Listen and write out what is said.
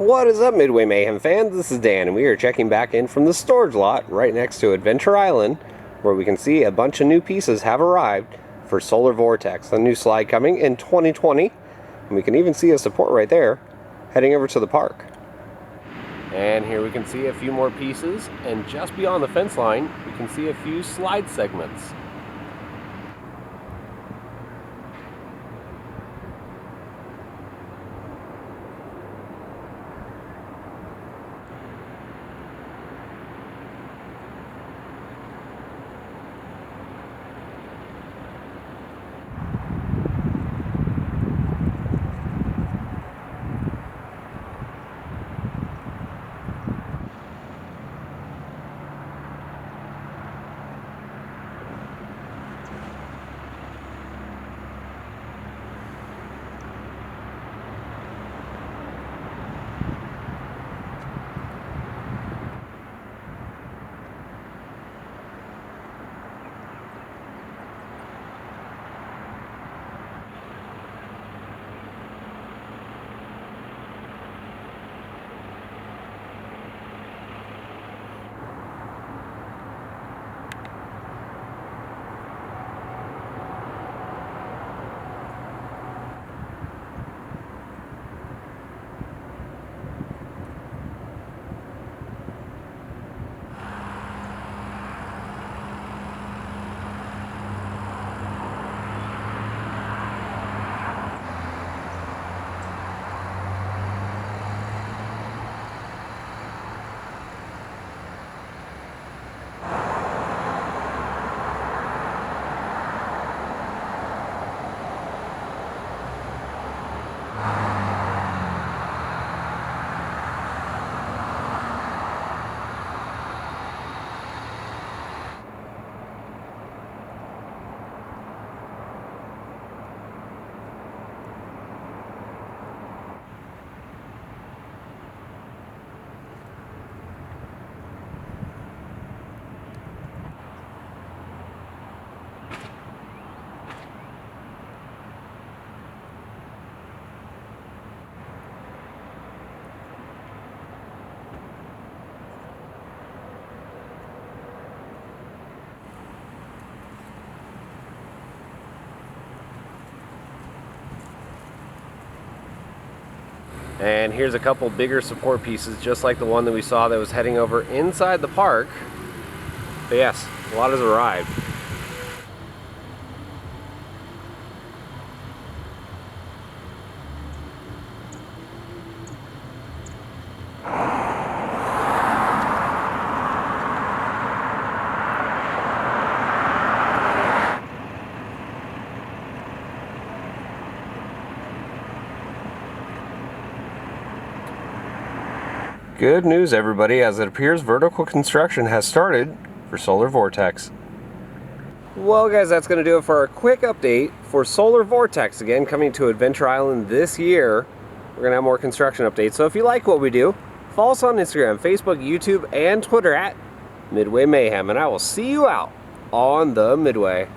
What is up, Midway Mayhem fans? This is Dan, and we are checking back in from the storage lot right next to Adventure Island, where we can see a bunch of new pieces have arrived for Solar Vortex, a new slide coming in 2020. And we can even see a support right there, heading over to the park. And here we can see a few more pieces, and just beyond the fence line, we can see a few slide segments. And here's a couple bigger support pieces, just like the one that we saw that was heading over inside the park. But yes, a lot has arrived. Good news, everybody, as it appears vertical construction has started for Solar Vortex. Well, guys, that's going to do it for our quick update for Solar Vortex, again coming to Adventure Island this year. We're going to have more construction updates, so if you like what we do, follow us on Instagram, Facebook, YouTube, and Twitter at Midway Mayhem, and I will see you out on the Midway.